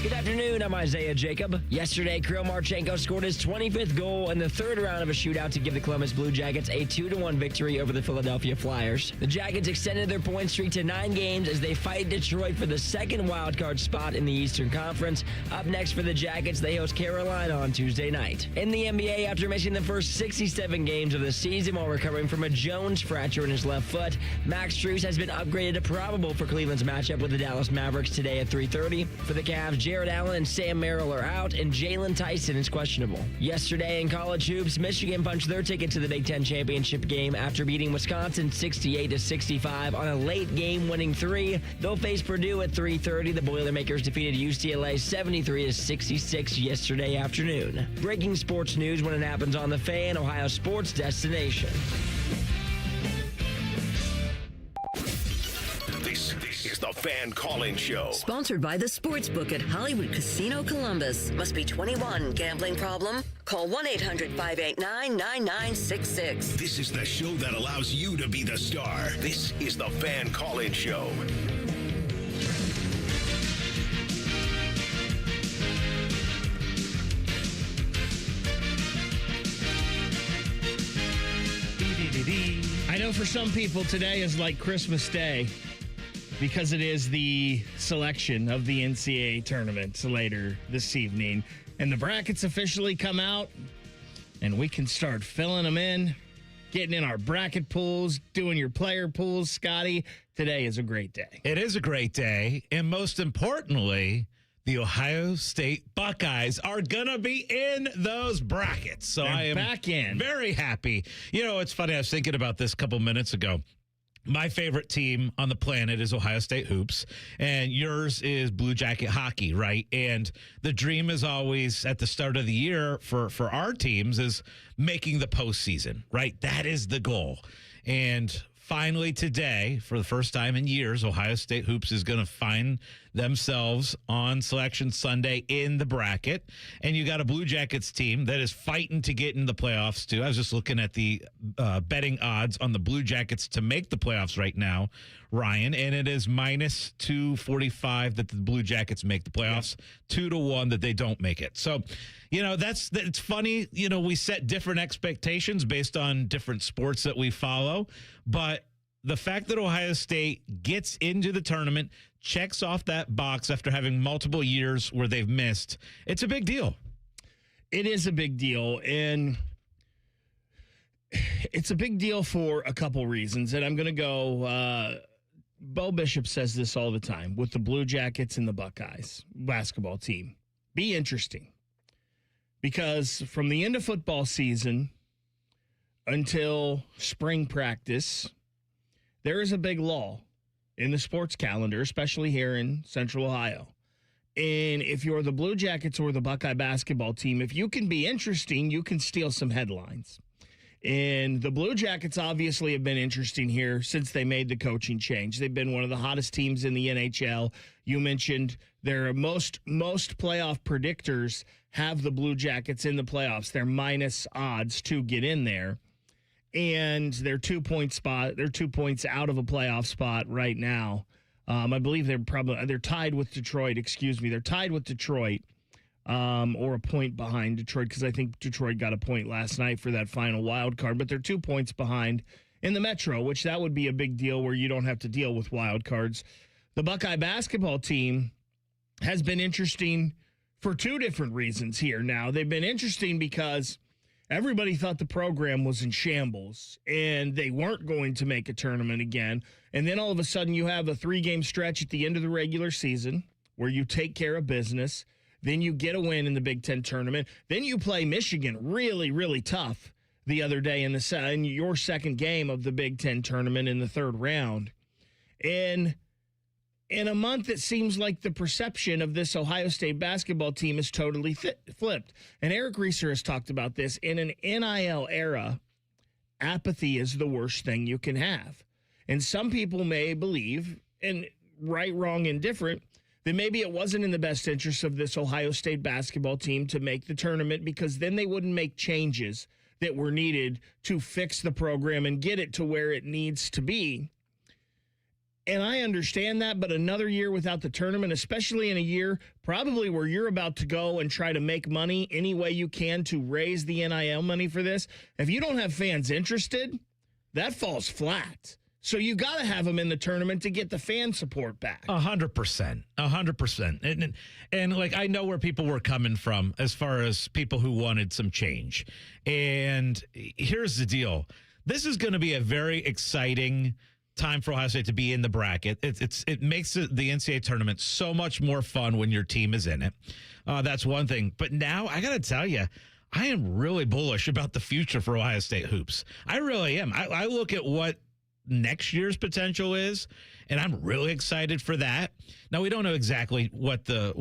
Good afternoon, I'm Isaiah Jacob. Yesterday, Kirill Marchenko scored his 25th goal in the third round of a shootout to give the Columbus Blue Jackets a 2-1 victory over the Philadelphia Flyers. The Jackets extended their point streak to 9 games as they fight Detroit for the second wildcard spot in the Eastern Conference. Up next for the Jackets, they host Carolina on Tuesday night. In the NBA, after missing the first 67 games of the season while recovering from a Jones fracture in his left foot, Max Strus has been upgraded to probable for Cleveland's matchup with the Dallas Mavericks today at 3:30. For the Cavs, Jared Allen and Sam Merrill are out, and Jalen Tyson is questionable. Yesterday in college hoops, Michigan punched their ticket to the Big Ten championship game after beating Wisconsin 68-65 on a late game-winning three. They'll face Purdue at 3:30. The Boilermakers defeated UCLA 73-66 yesterday afternoon. Breaking sports news when it happens on The Fan, Ohio sports destination. This is the Fan Call-In Show. Sponsored by the Sportsbook at Hollywood Casino Columbus. Must be 21. Gambling problem? Call 1-800-589-9966. This is the show that allows you to be the star. This is the Fan Call-In Show. I know for some people today is like Christmas Day because it is the selection of the NCAA tournament later this evening. And the brackets officially come out, and we can start filling them in, getting in our bracket pools, doing your player pools. Scotty, today is a great day. It is a great day, and most importantly, the Ohio State Buckeyes are going to be in those brackets. So I am back in. Very happy. You know, it's funny. I was thinking about this a couple minutes ago. My favorite team on the planet is Ohio State Hoops, and yours is Blue Jacket Hockey, right? And the dream is always at the start of the year for our teams is making the postseason, right? That is the goal. And finally today, for the first time in years, Ohio State Hoops is going to find themselves on Selection Sunday in the bracket. And you got a Blue Jackets team that is fighting to get in the playoffs, too. I was just looking at the betting odds on the Blue Jackets to make the playoffs right now, Ryan, and it is minus 245 that the Blue Jackets make the playoffs, 2-1 that they don't make it. So, you know, it's funny. You know, we set different expectations based on different sports that we follow, but the fact that Ohio State gets into the tournament, checks off that box after having multiple years where they've missed, it's a big deal. It is a big deal, and it's a big deal for a couple reasons. And I'm going to go, Bo Bishop says this all the time, with the Blue Jackets and the Buckeyes basketball team. Be interesting. Because from the end of football season until spring practice, there is a big lull in the sports calendar, especially here in Central Ohio. And if you're the Blue Jackets or the Buckeye basketball team, if you can be interesting, you can steal some headlines. And the Blue Jackets obviously have been interesting here since they made the coaching change. They've been one of the hottest teams in the NHL. You mentioned their most playoff predictors have the Blue Jackets in the playoffs. They're minus odds to get in there. And they're 2 points out of a playoff spot right now. I believe they're tied with Detroit. They're tied with Detroit, or a point behind Detroit, because I think Detroit got a point last night for that final wild card. But they're 2 points behind in the Metro, which that would be a big deal where you don't have to deal with wild cards. The Buckeye basketball team has been interesting for two different reasons here. Now they've been interesting because everybody thought the program was in shambles and they weren't going to make a tournament again. And then all of a sudden you have a 3-game stretch at the end of the regular season where you take care of business. Then you get a win in the Big Ten tournament. Then you play Michigan really, really tough the other day in your second game of the Big Ten tournament in the third round. And in a month, it seems like the perception of this Ohio State basketball team is totally flipped. And Eric Reeser has talked about this. In an NIL era, apathy is the worst thing you can have. And some people may believe, and right, wrong, indifferent, that maybe it wasn't in the best interest of this Ohio State basketball team to make the tournament, because then they wouldn't make changes that were needed to fix the program and get it to where it needs to be. And I understand that, but another year without the tournament, especially in a year probably where you're about to go and try to make money any way you can to raise the NIL money for this, if you don't have fans interested, that falls flat. So you got to have them in the tournament to get the fan support back. 100%. 100%. And like, I know where people were coming from as far as people who wanted some change. And here's the deal. This is going to be a very exciting time for Ohio State to be in the bracket. It makes the NCAA tournament so much more fun when your team is in it. That's one thing. But now I got to tell you, I am really bullish about the future for Ohio State hoops. I really am. I look at what next year's potential is, and I'm really excited for that. Now, we don't know exactly what the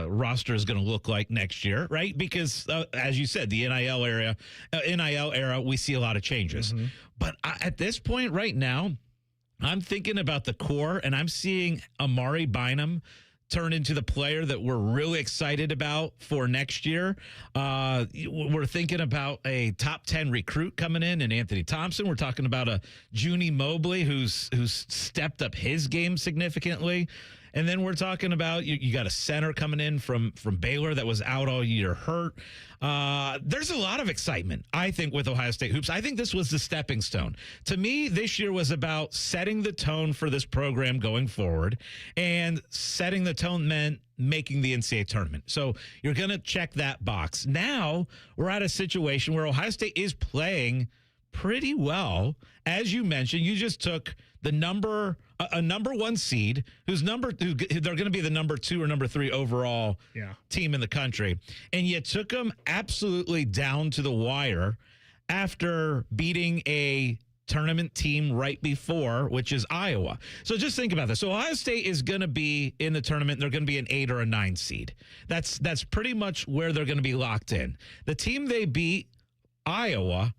roster is going to look like next year, right? Because as you said, the NIL era, we see a lot of changes. Mm-hmm. But at this point right now, I'm thinking about the core, and I'm seeing Amari Bynum turn into the player that we're really excited about for next year. We're thinking about a top 10 recruit coming in Anthony Thompson. We're talking about a Junie Mobley who's stepped up his game significantly. And then we're talking about you got a center coming in from Baylor that was out all year hurt. There's a lot of excitement, I think, with Ohio State hoops. I think this was the stepping stone. To me, this year was about setting the tone for this program going forward, and setting the tone meant making the NCAA tournament. So you're going to check that box. Now we're at a situation where Ohio State is playing pretty well. As you mentioned, you just took a number one seed they're going to be the number 2 or number 3 overall team in the country. And you took them absolutely down to the wire after beating a tournament team right before, which is Iowa. So just think about this. So Ohio State is going to be in the tournament. They're going to be an 8 or a 9 seed. That's pretty much where they're going to be locked in. The team they beat, Iowa,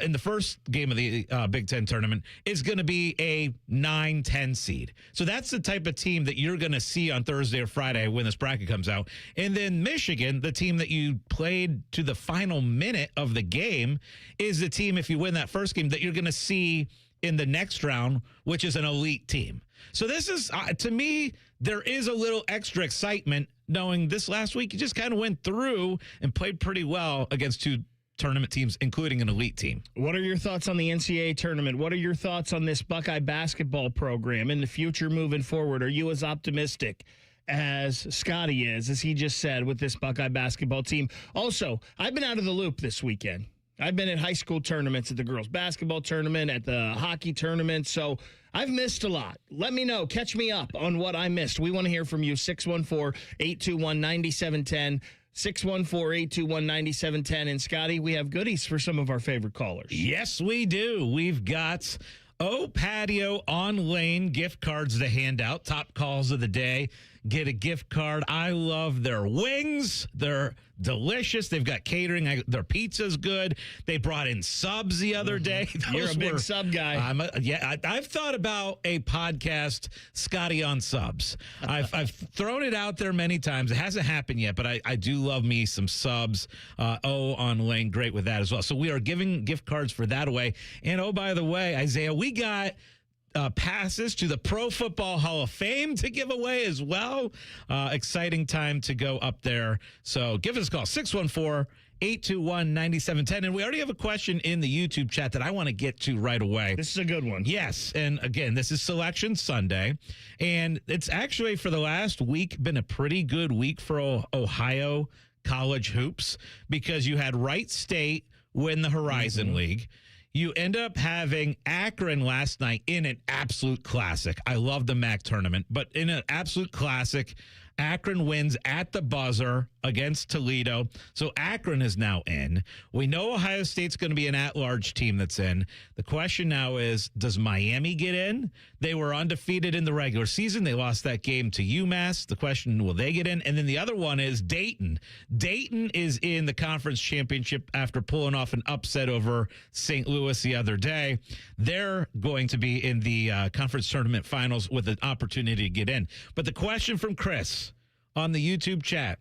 in the first game of the Big Ten tournament is going to be a 9-10 seed. So that's the type of team that you're going to see on Thursday or Friday when this bracket comes out. And then Michigan, the team that you played to the final minute of the game, is the team, if you win that first game, that you're going to see in the next round, which is an elite team. So this is, to me, there is a little extra excitement knowing this last week you just kind of went through and played pretty well against 2 tournament teams, including an elite team. What are your thoughts on the NCAA tournament? What are your thoughts on this Buckeye basketball program in the future moving forward? Are you as optimistic as Scotty is, as he just said, with this Buckeye basketball team? Also, I've been out of the loop this weekend. I've been at high school tournaments, at the girls basketball tournament, at the hockey tournament, so I've missed a lot. Let me know. Catch me up on what I missed. We want to hear from you. 614-821-9710. 614-821-9710. And Scotty, we have goodies for some of our favorite callers. Yes, we do. We've got Patio on Lane gift cards to hand out. Top calls of the day. Get a gift card. I love their wings. They're delicious. They've got catering. Their pizza's good. They brought in subs the other day. You're a big sub guy. I've thought about a podcast, Scotty on subs. I've thrown it out there many times. It hasn't happened yet, but I do love me some subs. On Lane, great with that as well. So we are giving gift cards for that away. And by the way, Isaiah, we got passes to the Pro Football Hall of Fame to give away as well. Exciting time to go up there. So give us a call, 614-821-9710. And we already have a question in the YouTube chat that I want to get to right away. This is a good one. Yes. And again, this is Selection Sunday. And it's actually for the last week been a pretty good week for Ohio college hoops, because you had Wright State win the Horizon League. You end up having Akron last night in an absolute classic. I love the MAC tournament, but in an absolute classic, Akron wins at the buzzer against Toledo. So Akron is now in. We know Ohio State's going to be an at-large team that's in. The question now is, does Miami get in? They were undefeated in the regular season. They lost that game to UMass. The question, will they get in? And then the other one is Dayton. Dayton is in the conference championship after pulling off an upset over St. Louis the other day. They're going to be in the conference tournament finals with an opportunity to get in. But the question from Chris on the YouTube chat,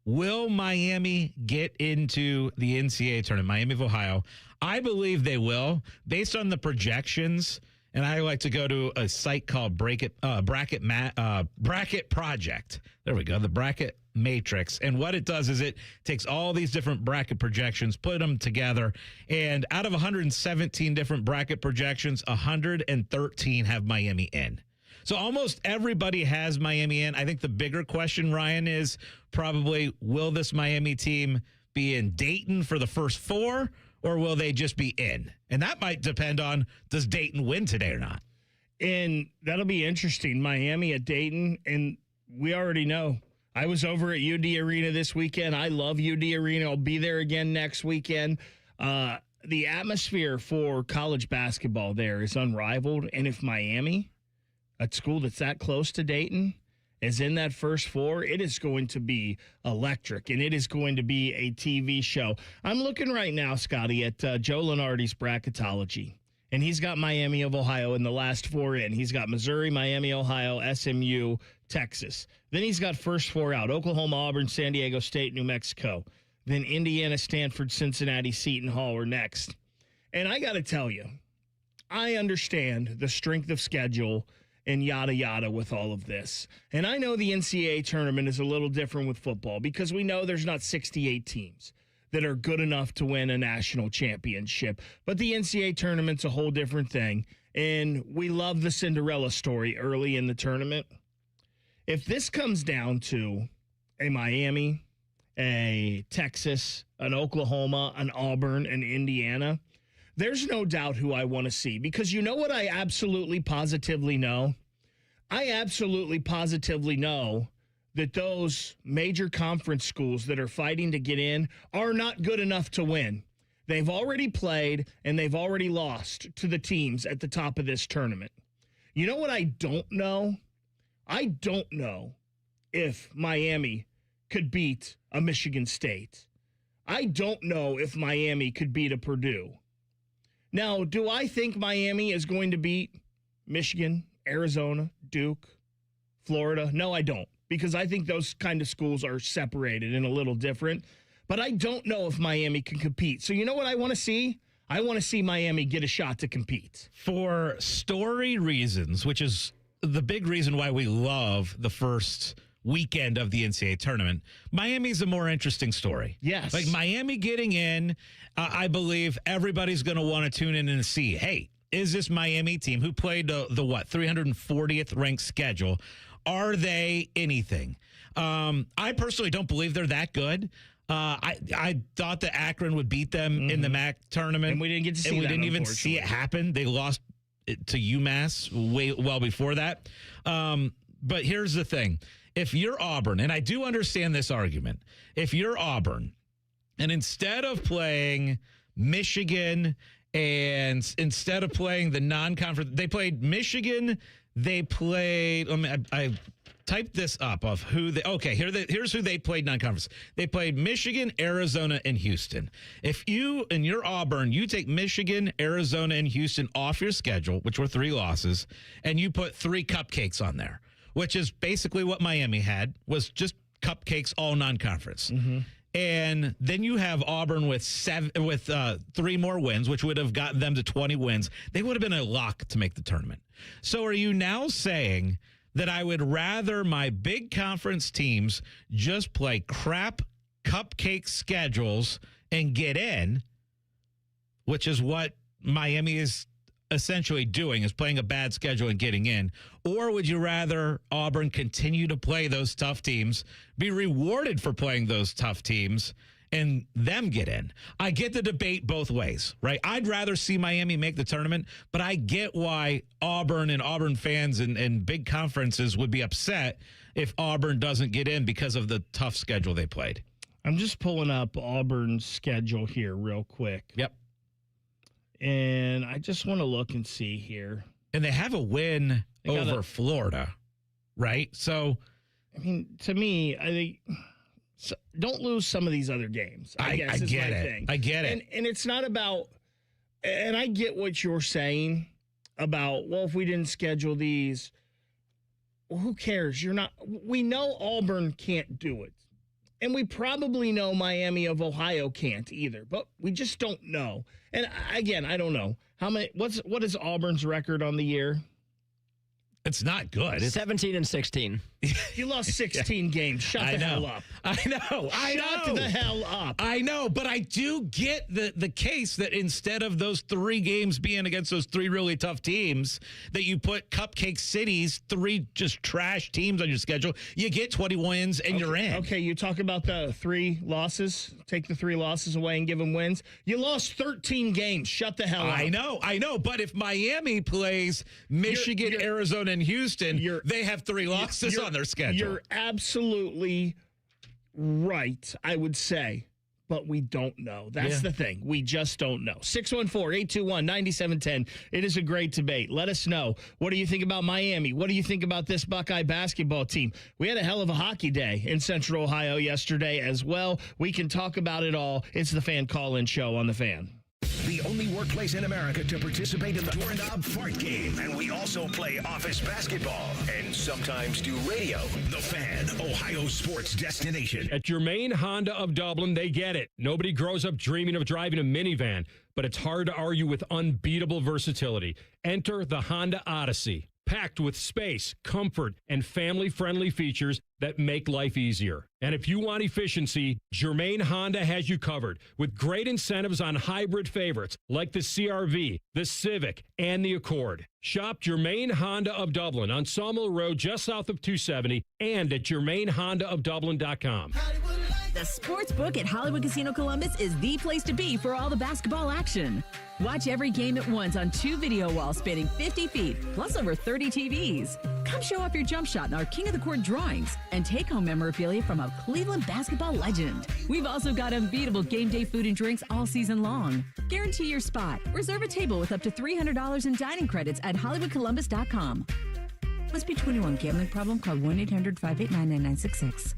will Miami get into the NCAA tournament, Miami of Ohio? I believe they will, based on the projections and I like to go to a site called Bracket Project. There we go, the Bracket Matrix. And what it does is it takes all these different bracket projections, put them together, and out of 117 different bracket projections, 113 have Miami in. So almost everybody has Miami in. I think the bigger question, Ryan, is probably, will this Miami team be in Dayton for the first 4, or will they just be in? And that might depend on, does Dayton win today or not? And that'll be interesting. Miami at Dayton, and we already know. I was over at UD Arena this weekend. I love UD Arena. I'll be there again next weekend. The atmosphere for college basketball there is unrivaled. And if Miami, a school that's that close to Dayton, is in that first 4, it is going to be electric, and it is going to be a TV show. I'm looking right now, Scotty, at Joe Lenardi's Bracketology, and he's got Miami of Ohio in the last 4 in. He's got Missouri, Miami, Ohio, SMU, Texas. Then he's got first 4 out: Oklahoma, Auburn, San Diego State, New Mexico. Then Indiana, Stanford, Cincinnati, Seton Hall are next. And I got to tell you, I understand the strength of schedule and yada, yada with all of this. And I know the NCAA tournament is a little different with football because we know there's not 68 teams that are good enough to win a national championship. But the NCAA tournament's a whole different thing. And we love the Cinderella story early in the tournament. If this comes down to a Miami, a Texas, an Oklahoma, an Auburn, an Indiana, there's no doubt who I want to see, because you know what I absolutely positively know? I absolutely positively know that those major conference schools that are fighting to get in are not good enough to win. They've already played and they've already lost to the teams at the top of this tournament. You know what I don't know? I don't know if Miami could beat a Michigan State. I don't know if Miami could beat a Purdue. Now, do I think Miami is going to beat Michigan, Arizona, Duke, Florida? No, I don't, because I think those kind of schools are separated and a little different. But I don't know if Miami can compete. So you know what I want to see? I want to see Miami get a shot to compete. For story reasons, which is the big reason why we love the first weekend of the NCAA tournament, Miami's a more interesting story. Yes. Like Miami getting in, I believe everybody's going to want to tune in and see, hey, is this Miami team who played the 340th ranked schedule, are they anything? I personally don't believe they're that good. I thought that Akron would beat them in the MAC tournament. And we didn't get to see and we that, didn't even see it happen. They lost to UMass well before that. But here's the thing. If you're Auburn, and I do understand this argument, if you're Auburn, and instead of playing Michigan and instead of playing the non-conference, they played Michigan, they played, I typed this up of who they, okay, here's who they played non-conference. They played Michigan, Arizona, and Houston. If you, and you're Auburn, you take Michigan, Arizona, and Houston off your schedule, which were 3 losses, and you put 3 cupcakes on there, which is basically what Miami had, was just cupcakes, all non-conference. Mm-hmm. And then you have Auburn with 3 more wins, which would have gotten them to 20 wins. They would have been a lock to make the tournament. So are you now saying that I would rather my big conference teams just play crap cupcake schedules and get in, which is what Miami is essentially doing, is playing a bad schedule and getting in? Or would you rather Auburn continue to play those tough teams, be rewarded for playing those tough teams, and them get in? I get the debate both ways, right? I'd rather see Miami make the tournament, but I get why Auburn and Auburn fans and big conferences would be upset if Auburn doesn't get in because of the tough schedule they played. I'm just pulling up Auburn's schedule here real quick. Yep. And I just want to look and see here. And they have a win over Florida, right? So, I mean, to me, I think don't lose some of these other games. I guess is get my it. thing. I get it. And it's not about, and I get what you're saying about, well, if we didn't schedule these, well, who cares? We know Auburn can't do it. And we probably know Miami of Ohio can't either, but we just don't know. And again, I don't know. What is Auburn's record on the year? It's not good. It's 17-16. You lost 16 games. Shut the hell up. I know. Shut the hell up. I know, but I do get the case that instead of those 3 games being against those 3 really tough teams, that you put Cupcake Cities, 3 just trash teams on your schedule, you get 20 wins and you're in. Okay, you talk about the 3 losses. Take the 3 losses away and give them wins. You lost 13 games. Shut the hell up. I know. But if Miami plays Michigan, Arizona, and Houston, they have 3 losses on their schedule. You're absolutely right, I would say, but we don't know. That's the thing. We just don't know. 614-821-9710. It is a great debate. Let us know. What do you think about Miami? What do you think about this Buckeye basketball team? We had a hell of a hockey day in Central Ohio yesterday as well. We can talk about it all. It's the Fan Call-In Show on The Fan. The only workplace in America to participate in the Doorknob Fart Game. And we also play office basketball and sometimes do radio. The Fan, Ohio sports destination. At Germain Honda of Dublin, they get it. Nobody grows up dreaming of driving a minivan, but it's hard to argue with unbeatable versatility. Enter the Honda Odyssey, packed with space, comfort, and family-friendly features that make life easier. And if you want efficiency, Germain Honda has you covered with great incentives on hybrid favorites like the CR-V, the Civic, and the Accord. Shop Germain Honda of Dublin on Sawmill Road just south of 270 and at GermainHondaofDublin.com. The Sportsbook at Hollywood Casino Columbus is the place to be for all the basketball action. Watch every game at once on 2 video walls spanning 50 feet, plus over 30 TVs. Come show off your jump shot in our King of the Court drawings and take home memorabilia from a Cleveland basketball legend. We've also got unbeatable game day food and drinks all season long. Guarantee your spot. Reserve a table with up to $300 in dining credits at HollywoodColumbus.com. Must be 21. Gambling problem? Call 1-800-589-9966.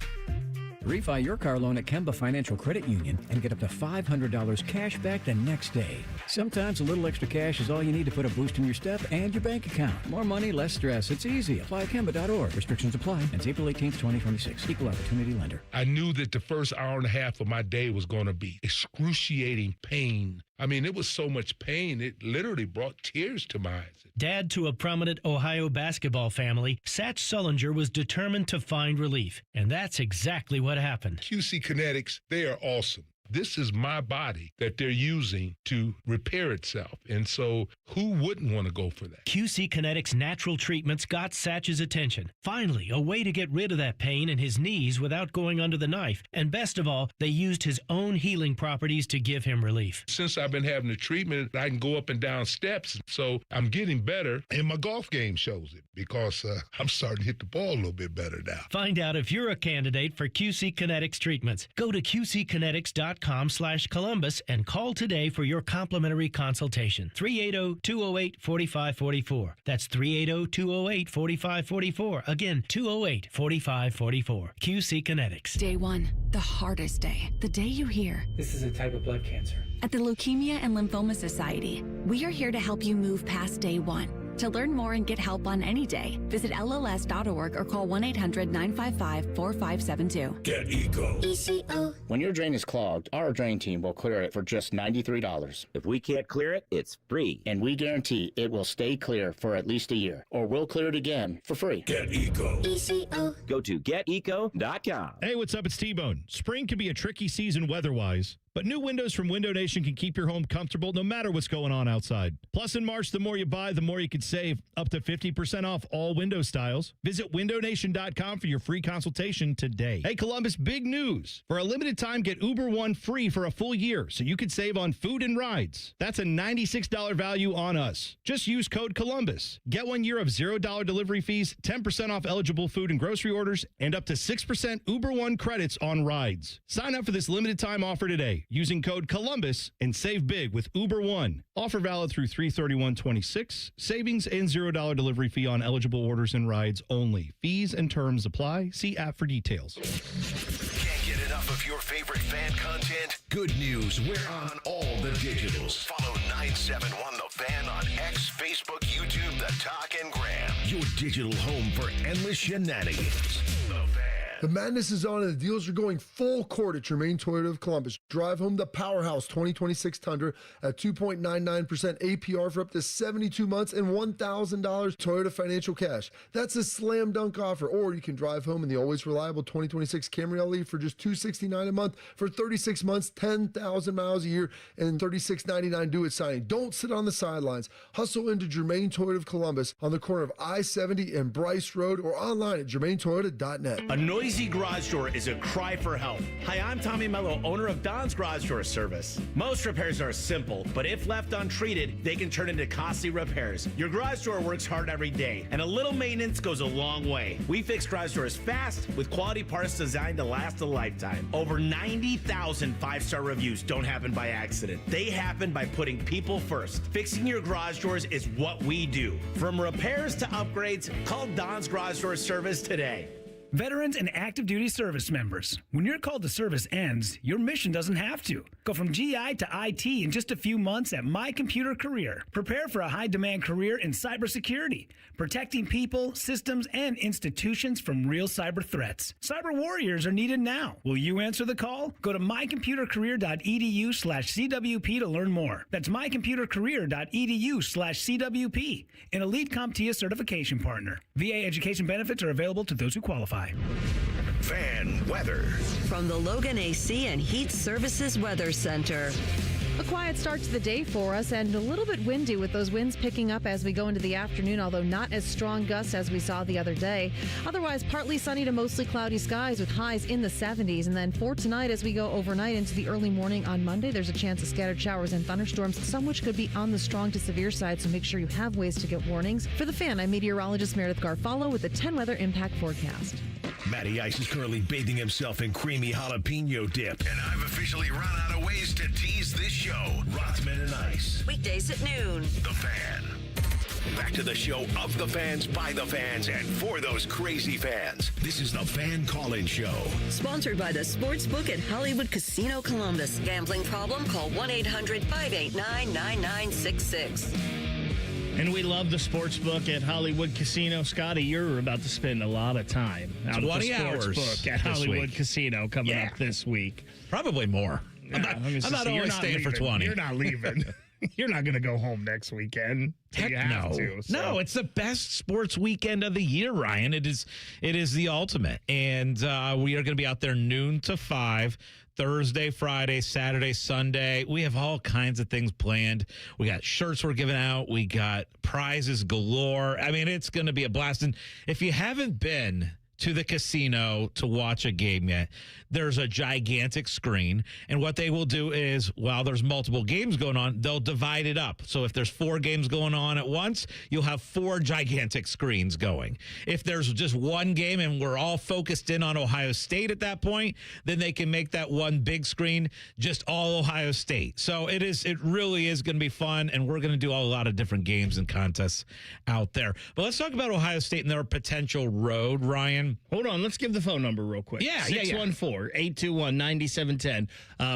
Refi your car loan at Kemba Financial Credit Union and get up to $500 cash back the next day. Sometimes a little extra cash is all you need to put a boost in your step and your bank account. More money, less stress. It's easy. Apply at Kemba.org. Restrictions apply. Ends April 18th, 2026. Equal opportunity lender. I knew that the first hour and a half of my day was going to be excruciating pain. I mean, it was so much pain, it literally brought tears to my eyes. Dad to a prominent Ohio basketball family, Satch Sullinger was determined to find relief, and that's exactly what happened. QC Kinetics, they are awesome. This is my body that they're using to repair itself. And so who wouldn't want to go for that? QC Kinetics natural treatments got Satch's attention. Finally, a way to get rid of that pain in his knees without going under the knife. And best of all, they used his own healing properties to give him relief. Since I've been having the treatment, I can go up and down steps. So I'm getting better. And my golf game shows it because I'm starting to hit the ball a little bit better now. Find out if you're a candidate for QC Kinetics treatments. Go to QCkinetics.com/Columbus and call today for your complimentary consultation. 380-208-4544. That's 380-208-4544. Again, 208-4544. QC Kinetics. Day 1, the hardest day. The day you hear, "This is a type of blood cancer." At the Leukemia and Lymphoma Society, we are here to help you move past day 1. To learn more and get help on any day, visit LLS.org or call 1-800-955-4572. Get ECO. ECO. When your drain is clogged, our drain team will clear it for just $93. If we can't clear it, it's free. And we guarantee it will stay clear for at least a year, or we'll clear it again for free. Get ECO. ECO. Go to geteco.com. Hey, what's up? It's T-Bone. Spring can be a tricky season weather-wise, but new windows from Window Nation can keep your home comfortable no matter what's going on outside. Plus, in March, the more you buy, the more you can save. Up to 50% off all window styles. Visit windownation.com for your free consultation today. Hey, Columbus, big news. For a limited time, get Uber One free for a full year so you can save on food and rides. That's a $96 value on us. Just use code Columbus. Get 1 year of $0 delivery fees, 10% off eligible food and grocery orders, and up to 6% Uber One credits on rides. Sign up for this limited time offer today using code Columbus and save big with Uber One. Offer valid through 3/31/26. Savings and $0 delivery fee on eligible orders and rides only. Fees and terms apply. See app for details. Can't get enough of your favorite fan content? Good news. We're on all the digitals. Follow 971 The Fan on X, Facebook, YouTube, The Talk, and Gram. Your digital home for endless shenanigans. The Fan. The madness is on and the deals are going full court at Germain Toyota of Columbus. Drive home the powerhouse 2026 Tundra at 2.99% APR for up to 72 months and $1,000 Toyota financial cash. That's a slam dunk offer. Or you can drive home in the always reliable 2026 Camry LE for just $269 a month for 36 months, 10,000 miles a year, and $36.99 due at signing. Don't sit on the sidelines. Hustle into Germain Toyota of Columbus on the corner of I-70 and Bryce Road or online at germaintoyota.net. A noisy garage door is a cry for help. Hi, I'm Tommy Mello, owner of Don's Garage Door Service. Most repairs are simple, but if left untreated, they can turn into costly repairs. Your garage door works hard every day, and a little maintenance goes a long way. We fix garage doors fast with quality parts designed to last a lifetime. Over 90,000 five-star reviews don't happen by accident. They happen by putting people first. Fixing your garage doors is what we do. From repairs to upgrades, call Don's Garage Door Service today. Veterans and active duty service members, when your call to service ends, your mission doesn't have to. Go from GI to IT in just a few months at My Computer Career. Prepare for a high-demand career in cybersecurity, protecting people, systems, and institutions from real cyber threats. Cyber warriors are needed now. Will you answer the call? Go to mycomputercareer.edu/CWP to learn more. That's mycomputercareer.edu/CWP, an Elite CompTIA certification partner. VA education benefits are available to those who qualify. Fan weather. From the Logan AC and Heat Services Weather Center. A quiet start to the day for us and a little bit windy with those winds picking up as we go into the afternoon, although not as strong gusts as we saw the other day. Otherwise, partly sunny to mostly cloudy skies with highs in the 70s. And then for tonight, as we go overnight into the early morning on Monday, there's a chance of scattered showers and thunderstorms, some which could be on the strong to severe side, so make sure you have ways to get warnings. For the Fan, I'm meteorologist Meredith Garfalo with the 10 weather impact forecast. Matty Ice is currently bathing himself in creamy jalapeno dip. And I've officially run out of ways to tease this show. Rothman and Ice. Weekdays at noon. The Fan. Back to the show of the fans, by the fans, and for those crazy fans. This is the Fan Call-In Show. Sponsored by the Sportsbook at Hollywood Casino Columbus. Gambling problem? Call 1-800-589-9966. And we love the sports book at Hollywood Casino. Scotty, you're about to spend a lot of time out at the sports book at Hollywood Casino coming up this week. Probably more. I'm not only staying for 20. You're not leaving. You're not going to go home next weekend. Heck you have no. to, so. No, it's the best sports weekend of the year, Ryan. It is the ultimate. And we are going to be out there noon to 5. Thursday, Friday, Saturday, Sunday. We have all kinds of things planned. We got shirts we're giving out. We got prizes galore. I mean, it's going to be a blast. And if you haven't been to the casino to watch a game yet, there's a gigantic screen. And what they will do is, while there's multiple games going on, they'll divide it up. So if there's 4 games going on at once, you'll have 4 gigantic screens going. If there's just one game and we're all focused in on Ohio State at that point, then they can make that one big screen just all Ohio State. So it really is going to be fun, and we're going to do a lot of different games and contests out there. But let's talk about Ohio State and their potential road, Ryan. Hold on. Let's give the phone number real quick. 614-821-9710.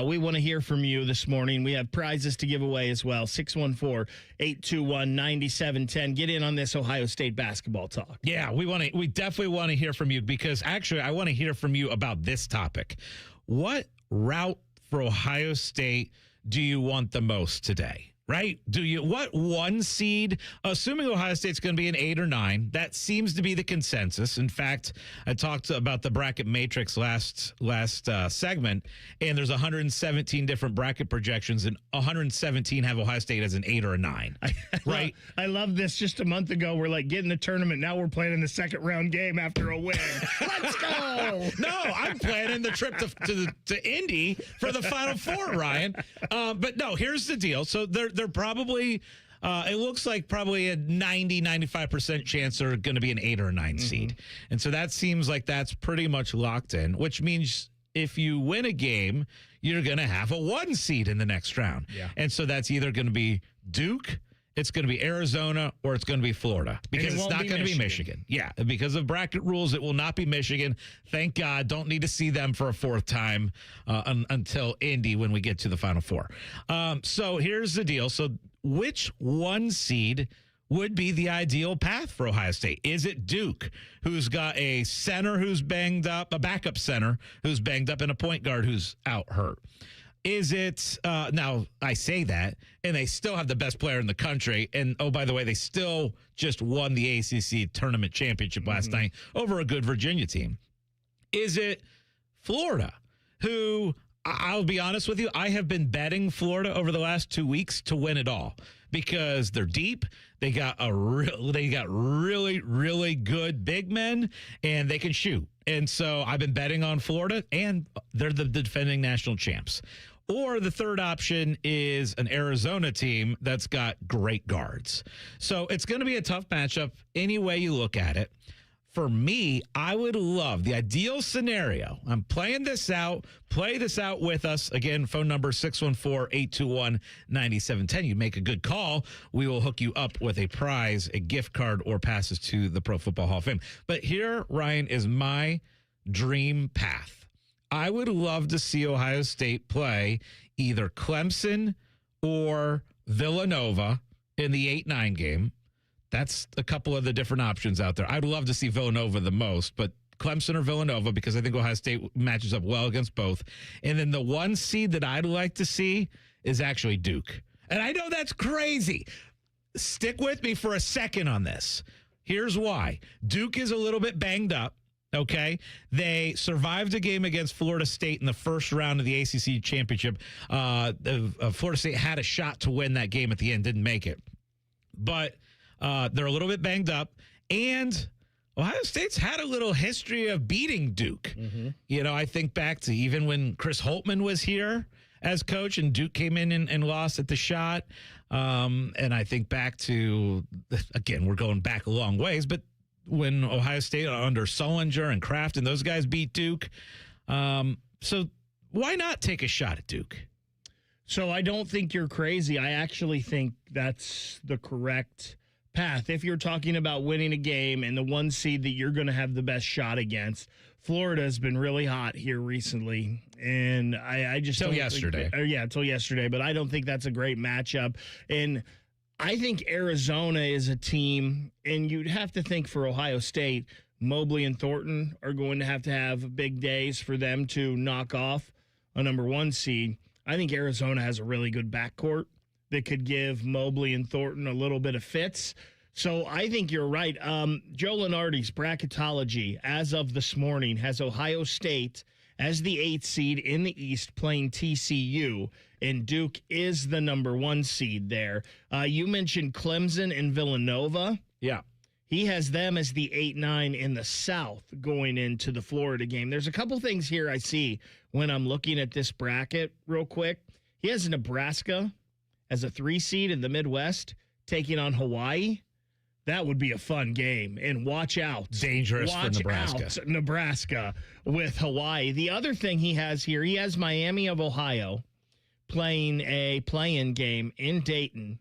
We want to hear from you this morning. We have prizes to give away as well. 614-821-9710. Get in on this Ohio State basketball talk. Yeah, we definitely want to hear from you, because actually I want to hear from you about this topic. What route for Ohio State do you want the most today? Right? What 1 seed, assuming Ohio State's going to be an 8 or 9, that seems to be the consensus. In fact, I talked about the bracket matrix last segment, and there's 117 different bracket projections, and 117 have Ohio State as an 8 or a 9. Right? I love this. Just a month ago, we're like getting the tournament. Now we're playing in the second round game after a win. Let's go! No, I'm planning the trip to Indy for the Final Four, Ryan. But no, here's the deal. So they're probably, it looks like probably a 95% chance they're going to be an 8 or a 9 seed. And so that seems like that's pretty much locked in, which means if you win a game, you're going to have a 1 seed in the next round. Yeah. And so that's either going to be Duke, it's going to be Arizona, or it's going to be Florida, because it's not going to be Michigan. Yeah, because of bracket rules, it will not be Michigan. Thank God. Don't need to see them for a 4th time until Indy when we get to the Final Four. So here's the deal. So which 1 seed would be the ideal path for Ohio State? Is it Duke, who's got a center who's banged up, a backup center who's banged up, and a point guard who's out hurt? Is it, now I say that, and they still have the best player in the country. And, oh, by the way, they still just won the ACC tournament championship last night over a good Virginia team. Is it Florida, who, I'll be honest with you, I have been betting Florida over the last 2 weeks to win it all because they're deep. They got really, really good big men, and they can shoot. And so I've been betting on Florida, and they're the defending national champs. Or the third option is an Arizona team that's got great guards. So it's going to be a tough matchup any way you look at it. For me, I would love the ideal scenario. I'm playing this out. Play this out with us. Again, phone number 614-821-9710. You make a good call. We will hook you up with a prize, a gift card, or passes to the Pro Football Hall of Fame. But here, Ryan, is my dream path. I would love to see Ohio State play either Clemson or Villanova in the 8-9 game. That's a couple of the different options out there. I'd love to see Villanova the most, but Clemson or Villanova, because I think Ohio State matches up well against both. And then the one seed that I'd like to see is actually Duke. And I know that's crazy. Stick with me for a second on this. Here's why. Duke is a little bit banged up. Okay, they survived a game against Florida State in the first round of the ACC championship. Florida State had a shot to win that game at the end, didn't make it. But they're a little bit banged up, and Ohio State's had a little history of beating Duke. You know, I think back to even when Chris Holtmann was here as coach and Duke came in and lost at the shot. And I think back to, again, we're going back a long ways, but when Ohio State under Sullinger and Kraft and those guys beat Duke. So why not take a shot at Duke? So I don't think you're crazy. I actually think that's the correct path. If you're talking about winning a game and the one seed that you're going to have the best shot against, Florida has been really hot here recently. And I just till yesterday. Till yesterday. But I don't think that's a great matchup. And I think Arizona is a team, and you'd have to think for Ohio State, Mobley and Thornton are going to have big days for them to knock off a number one seed. I think Arizona has a really good backcourt that could give Mobley and Thornton a little bit of fits. So I think you're right. Joe Lunardi's Bracketology, as of this morning, has Ohio State as the 8th seed in the East playing TCU, and Duke is the number 1 seed there. You mentioned Clemson and Villanova. Yeah. He has them as the 8-9 in the South going into the Florida game. There's a couple things here I see when I'm looking at this bracket real quick. He has Nebraska as a 3 seed in the Midwest taking on Hawaii. That would be a fun game. And watch out. Dangerous for Nebraska. Out Nebraska with Hawaii. The other thing he has here, he has Miami of Ohio playing a play-in game in Dayton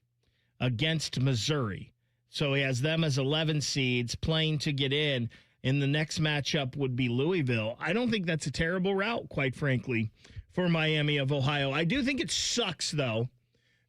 against Missouri. So he has them as 11 seeds playing to get in. And the next matchup would be Louisville. I don't think that's a terrible route, quite frankly, for Miami of Ohio. I do think it sucks, though,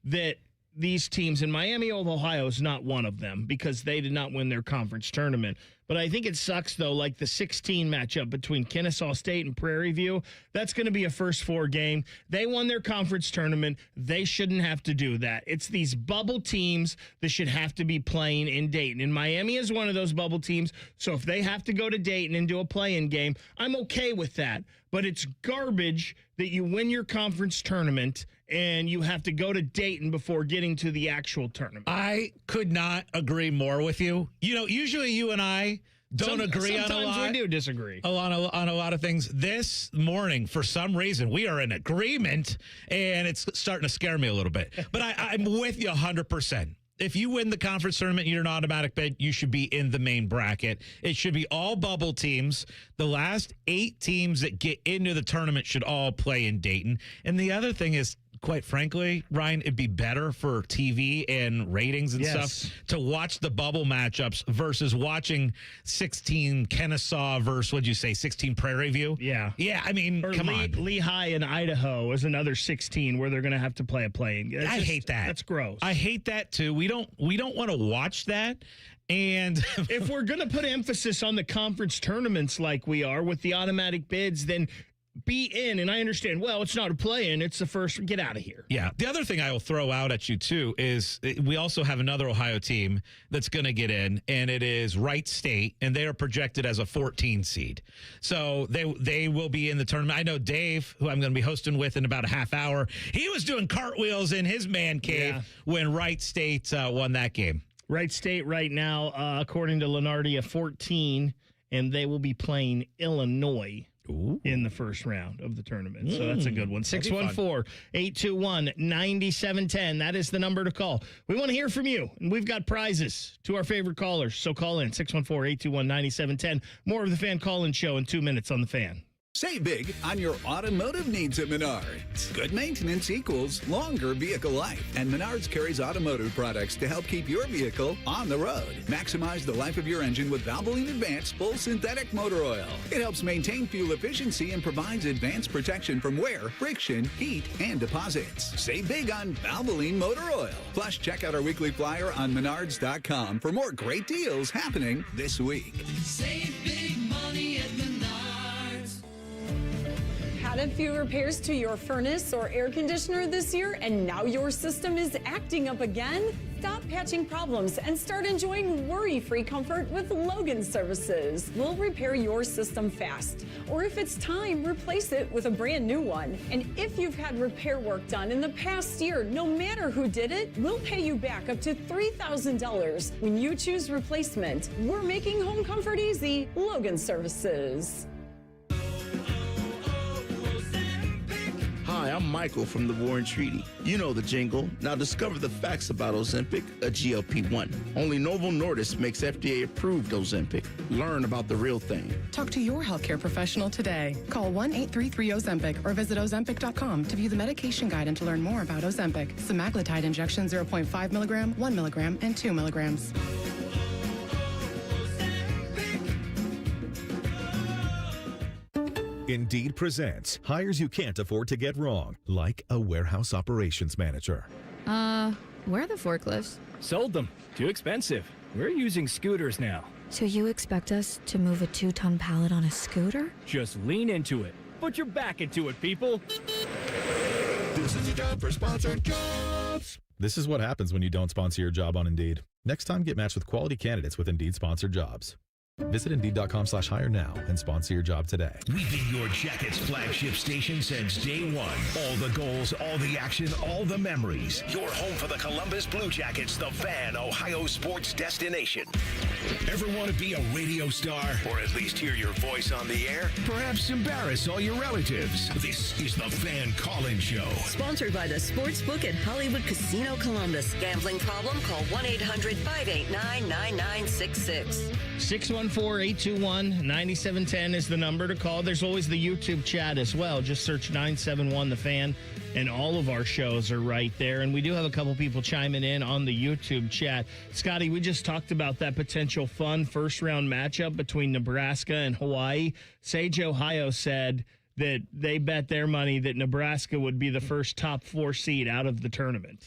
that these teams, and Miami of Ohio is not one of them because they did not win their conference tournament. But I think it sucks, though, like the 16 matchup between Kennesaw State and Prairie View. That's going to be a first 4 game. They won their conference tournament. They shouldn't have to do that. It's these bubble teams that should have to be playing in Dayton. And Miami is one of those bubble teams. So if they have to go to Dayton and do a play-in game, I'm okay with that. But it's garbage that you win your conference tournament and you have to go to Dayton before getting to the actual tournament. I could not agree more with you. You know, usually you and I don't agree on a lot. Sometimes we do disagree. On a lot of things. This morning, for some reason, we are in agreement, and it's starting to scare me a little bit. But I'm with you 100%. If you win the conference tournament, you're an automatic bid. You should be in the main bracket. It should be all bubble teams. The last 8 teams that get into the tournament should all play in Dayton. And the other thing is, quite frankly, Ryan, it'd be better for TV and ratings and stuff to watch the bubble matchups versus watching 16 Kennesaw versus, what'd you say, 16 Prairie View? Yeah. Yeah, I mean, or come on. Lehigh and Idaho is another 16 where they're going to have to play a play-in. I hate that. That's gross. I hate that, too. We don't want to watch that. And if we're going to put emphasis on the conference tournaments like we are with the automatic bids, then be in. And I understand, well, it's not a play-in. It's the first. Get out of here. Yeah. The other thing I will throw out at you, too, is we also have another Ohio team that's going to get in, and it is Wright State, and they are projected as a 14 seed. So they will be in the tournament. I know Dave, who I'm going to be hosting with in about a half hour, he was doing cartwheels in his man cave when Wright State won that game. Wright State right now, according to Lenardia, 14, and they will be playing Illinois in the first round of the tournament. So that's a good one. 614-821-9710. That is the number to call. We want to hear from you, and we've got prizes to our favorite callers. So call in, 614-821-9710. More of the Fan Call-In Show in 2 minutes on The Fan. Save big on your automotive needs at Menards. Good maintenance equals longer vehicle life. And Menards carries automotive products to help keep your vehicle on the road. Maximize the life of your engine with Valvoline Advanced Full Synthetic Motor Oil. It helps maintain fuel efficiency and provides advanced protection from wear, friction, heat, and deposits. Save big on Valvoline Motor Oil. Plus, check out our weekly flyer on Menards.com for more great deals happening this week. Save big money at Menards. Had a few repairs to your furnace or air conditioner this year, and now your system is acting up again? Stop patching problems and start enjoying worry-free comfort with Logan Services. We'll repair your system fast, or if it's time, replace it with a brand new one. And if you've had repair work done in the past year, no matter who did it, we'll pay you back up to $3,000 when you choose replacement. We're making home comfort easy. Logan Services. Hi, I'm Michael from the Warren Treaty. You know the jingle. Now discover the facts about Ozempic, a GLP-1. Only Novo Nordisk makes FDA-approved Ozempic. Learn about the real thing. Talk to your healthcare professional today. Call 1-833-OZEMPIC or visit Ozempic.com to view the medication guide and to learn more about Ozempic. Semaglutide injection 0.5 milligram, 1 milligram, and 2 milligrams. Indeed presents hires you can't afford to get wrong, like a warehouse operations manager. Where are the forklifts? Sold them. Too expensive. We're using scooters now. So you expect us to move a 2-ton pallet on a scooter? Just lean into it. Put your back into it, people. This is a job for sponsored jobs. This is what happens when you don't sponsor your job on Indeed. Next time, get matched with quality candidates with Indeed sponsored jobs. Visit Indeed.com/hire now and sponsor your job today. We've been your Jackets flagship station since day one. All the goals, all the action, all the memories. Your home for the Columbus Blue Jackets, the Fan, Ohio sports destination. Ever want to be a radio star? Or at least hear your voice on the air? Perhaps embarrass all your relatives? This is the Fan Call-In Show. Sponsored by the Sportsbook at Hollywood Casino Columbus. Gambling problem? Call 1-800-589-9966. 614-821-9710 is the number to call. There's always the YouTube chat as well. Just search 971 The Fan, and all of our shows are right there. And we do have a couple people chiming in on the YouTube chat. Scotty, we just talked about that potential fun first-round matchup between Nebraska and Hawaii. Sage Ohio said that they bet their money that Nebraska would be the first top 4 seed out of the tournament.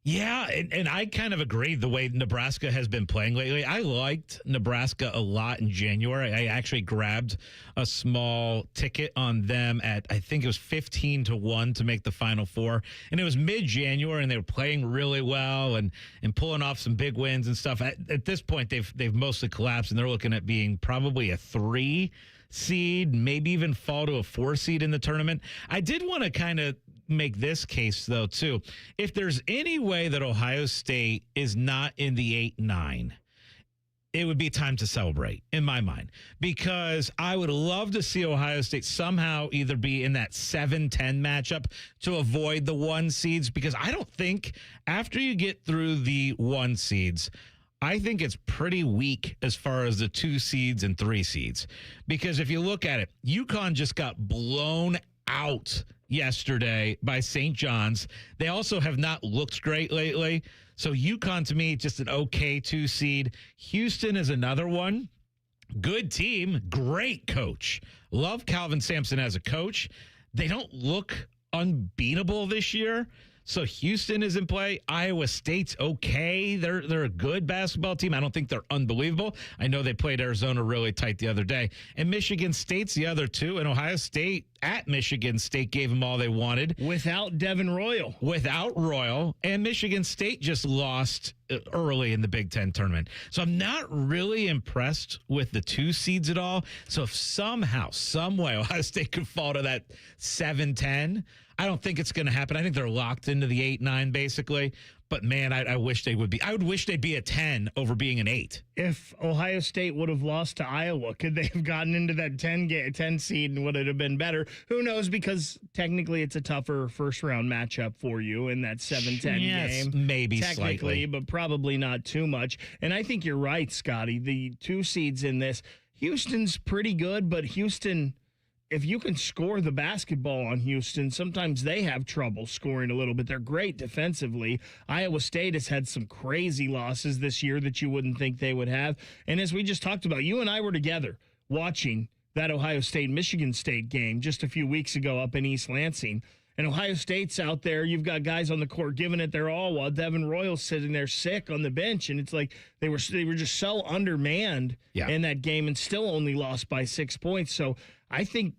Yeah, and I kind of agree the way Nebraska has been playing lately. I liked Nebraska a lot in January. I actually grabbed a small ticket on them at, I think it was 15-1 to make the Final Four. And it was mid-January, and they were playing really well and pulling off some big wins and stuff. At this point, they've mostly collapsed, and they're looking at being probably a 3 seed, maybe even fall to a 4 seed in the tournament. I did want to kind of make this case, though, too. If there's any way that Ohio State is not in the 8-9, it would be time to celebrate, in my mind, because I would love to see Ohio State somehow either be in that 7-10 matchup to avoid the 1 seeds, because I don't think after you get through the 1 seeds, I think it's pretty weak as far as the 2 seeds and 3 seeds, because if you look at it, UConn just got blown out yesterday by St. John's. They also have not looked great lately. So UConn, to me, just an okay 2 seed. Houston is another one. Good team, great coach. Love Calvin Sampson as a coach. They don't look unbeatable this year. So Houston is in play. Iowa State's okay. They're a good basketball team. I don't think they're unbelievable. I know they played Arizona really tight the other day. And Michigan State's the other two. And Ohio State at Michigan State gave them all they wanted. Without Devin Royal. Without Royal. And Michigan State just lost early in the Big Ten tournament. So I'm not really impressed with the 2 seeds at all. So if somehow, some way, Ohio State could fall to that 7-10, I don't think it's going to happen. I think they're locked into the 8-9 basically. But man, I wish they would be. I would wish they'd be a 10 over being an 8. If Ohio State would have lost to Iowa, could they have gotten into that 10 seed and would it have been better? Who knows? Because technically it's a tougher first round matchup for you in that 7-10 game. Maybe technically, slightly, but probably not too much. And I think you're right, Scotty. The 2 seeds in this, Houston's pretty good, but Houston, if you can score the basketball on Houston, sometimes they have trouble scoring a little bit. They're great defensively. Iowa State has had some crazy losses this year that you wouldn't think they would have. And as we just talked about, you and I were together watching that Ohio State-Michigan State game just a few weeks ago up in East Lansing. And Ohio State's out there. You've got guys on the court giving it their all while Devin Royal's sitting there sick on the bench. And it's like they were just so undermanned in that game and still only lost by 6 points. So I think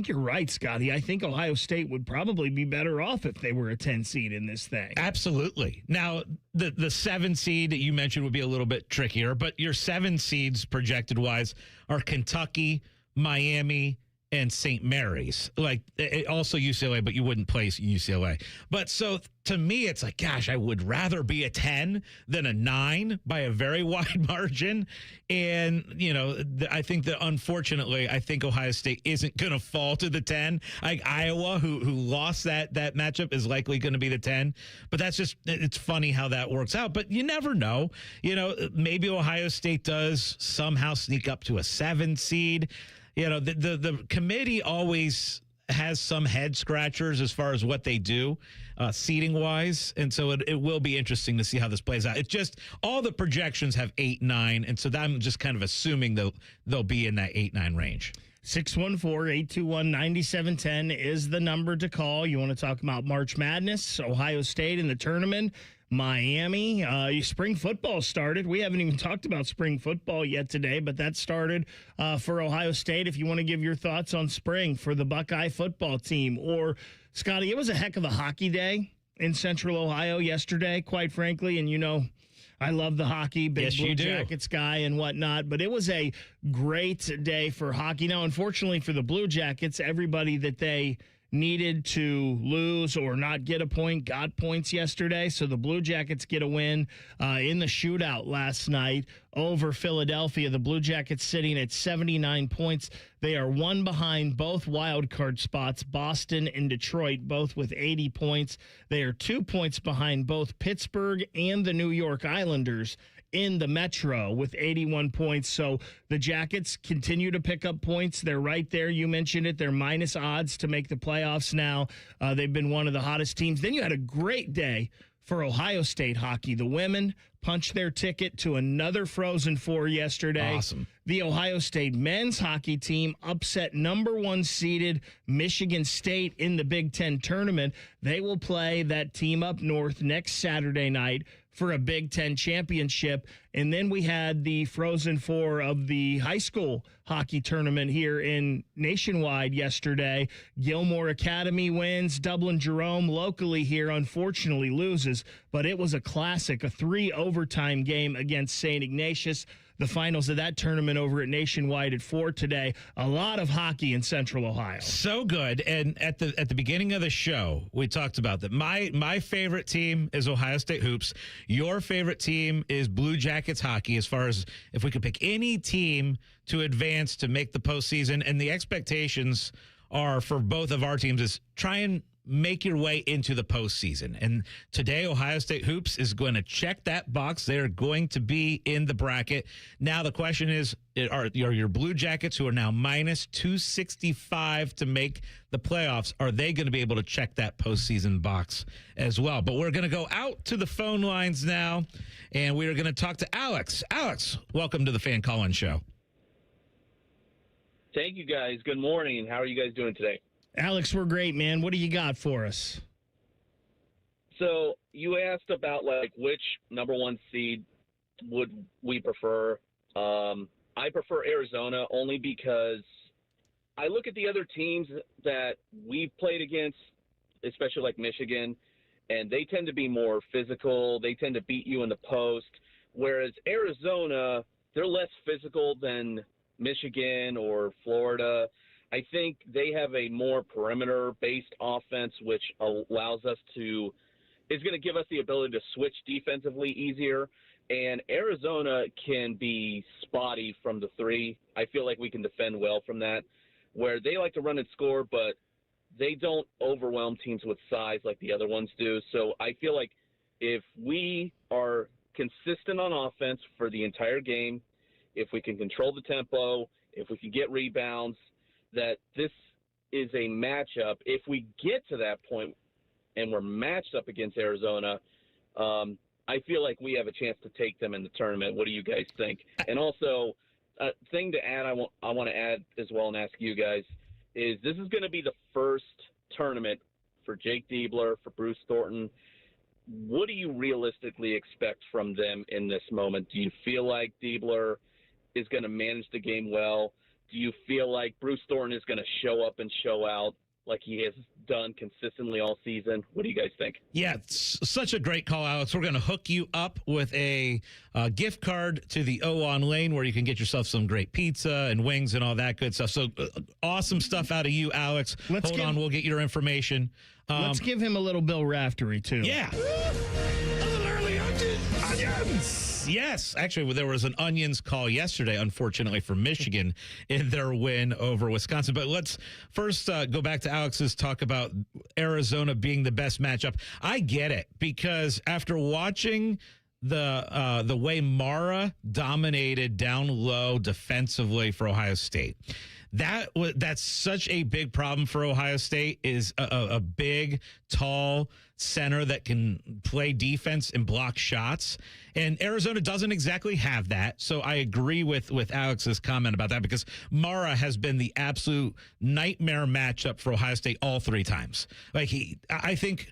you're right, Scotty. I think Ohio State would probably be better off if they were a 10 seed in this thing. Absolutely. Now, the 7 seed that you mentioned would be a little bit trickier, but your 7 seeds projected-wise are Kentucky, Miami, and St. Mary's. Like, also UCLA, but you wouldn't place UCLA. But so to me, it's like, gosh, I would rather be a 10 than a 9 by a very wide margin. And, you know, I think that unfortunately, I think Ohio State isn't going to fall to the 10. Like Iowa, who lost that matchup, is likely going to be the 10. But that's just, it's funny how that works out. But you never know. You know, maybe Ohio State does somehow sneak up to a 7 seed. You know, the committee always has some head scratchers as far as what they do seating wise. And so it will be interesting to see how this plays out. It's just all the projections have 8-9. And so I'm just kind of assuming they'll be in that 8-9 range. 614-821-9710 is the number to call. You want to talk about March Madness, Ohio State in the tournament, Miami. Spring football started. We haven't even talked about spring football yet today, but that started for Ohio State. If you want to give your thoughts on spring for the Buckeye football team. Or, Scotty, it was a heck of a hockey day in Central Ohio yesterday, quite frankly. And, you know, I love the hockey, big Blue Jackets guy and whatnot, but it was a great day for hockey. Now, unfortunately for the Blue Jackets, everybody that they needed to lose or not get a point got points yesterday. So the Blue Jackets get a win in the shootout last night over Philadelphia. The Blue Jackets sitting at 79 points. They are one behind both wild card spots, Boston and Detroit, both with 80 points. They are 2 points behind both Pittsburgh and the New York Islanders in the Metro with 81 points. So the Jackets continue to pick up points. They're right there. You mentioned it. They're minus odds to make the playoffs now. They've been one of the hottest teams. Then you had a great day for Ohio State hockey. The women punched their ticket to another Frozen Four yesterday. Awesome. The Ohio State men's hockey team upset number 1 seeded Michigan State in the Big Ten tournament. They will play that team up north next Saturday night for a Big Ten championship. And then we had the Frozen Four of the high school hockey tournament here in Nationwide yesterday. Gilmore Academy wins. Dublin Jerome locally here unfortunately loses, but it was a classic, a 3 overtime game against St. Ignatius. The finals of that tournament over at Nationwide at 4 today. A lot of hockey in Central Ohio. So good. And at the beginning of the show, we talked about that. My favorite team is Ohio State Hoops. Your favorite team is Blue Jackets hockey, as far as if we could pick any team to advance to make the postseason. And the expectations are for both of our teams is try and make your way into the postseason. And today, Ohio State Hoops is going to check that box. They're going to be in the bracket. Now, the question is, are your Blue Jackets, who are now minus 265 to make the playoffs, are they going to be able to check that postseason box as well? But we're going to go out to the phone lines now, and we are going to talk to Alex. Alex, welcome to the Fan Call-In Show. Thank you, guys. Good morning. How are you guys doing today? Alex, we're great, man. What do you got for us? So you asked about which number one seed would we prefer. I prefer Arizona only because I look at the other teams that we've played against, especially like Michigan, and they tend to be more physical. They tend to beat you in the post, whereas Arizona, they're less physical than Michigan or Florida. I think they have a more perimeter-based offense, which allows us is going to give us the ability to switch defensively easier. And Arizona can be spotty from the three. I feel like we can defend well from that, where they like to run and score, but they don't overwhelm teams with size like the other ones do. So I feel like if we are consistent on offense for the entire game, if we can control the tempo, if we can get rebounds, that this is a matchup. If we get to that point and we're matched up against Arizona, I feel like we have a chance to take them in the tournament. What do you guys think? And also, a thing to add, I want to add as well and ask you guys, is this is going to be the first tournament for Jake Diebler, for Bruce Thornton. What do you realistically expect from them in this moment? Do you feel like Diebler is going to manage the game well? Do you feel like Bruce Thornton is going to show up and show out like he has done consistently all season? What do you guys think? Yeah, it's such a great call, Alex. We're going to hook you up with a gift card to the O-On Lane where you can get yourself some great pizza and wings and all that good stuff. So awesome stuff out of you, Alex. Hold on, we'll get your information. Let's give him a little Bill Raftery, too. Yeah. Yes. Actually, there was an Onions call yesterday, unfortunately, for Michigan in their win over Wisconsin. But let's first go back to Alex's talk about Arizona being the best matchup. I get it, because after watching the way Mara dominated down low defensively for Ohio State, that's such a big problem for Ohio State, is a big, tall center that can play defense and block shots. And Arizona doesn't exactly have that. So I agree with Alex's comment about that, because Mara has been the absolute nightmare matchup for Ohio State all three times. I think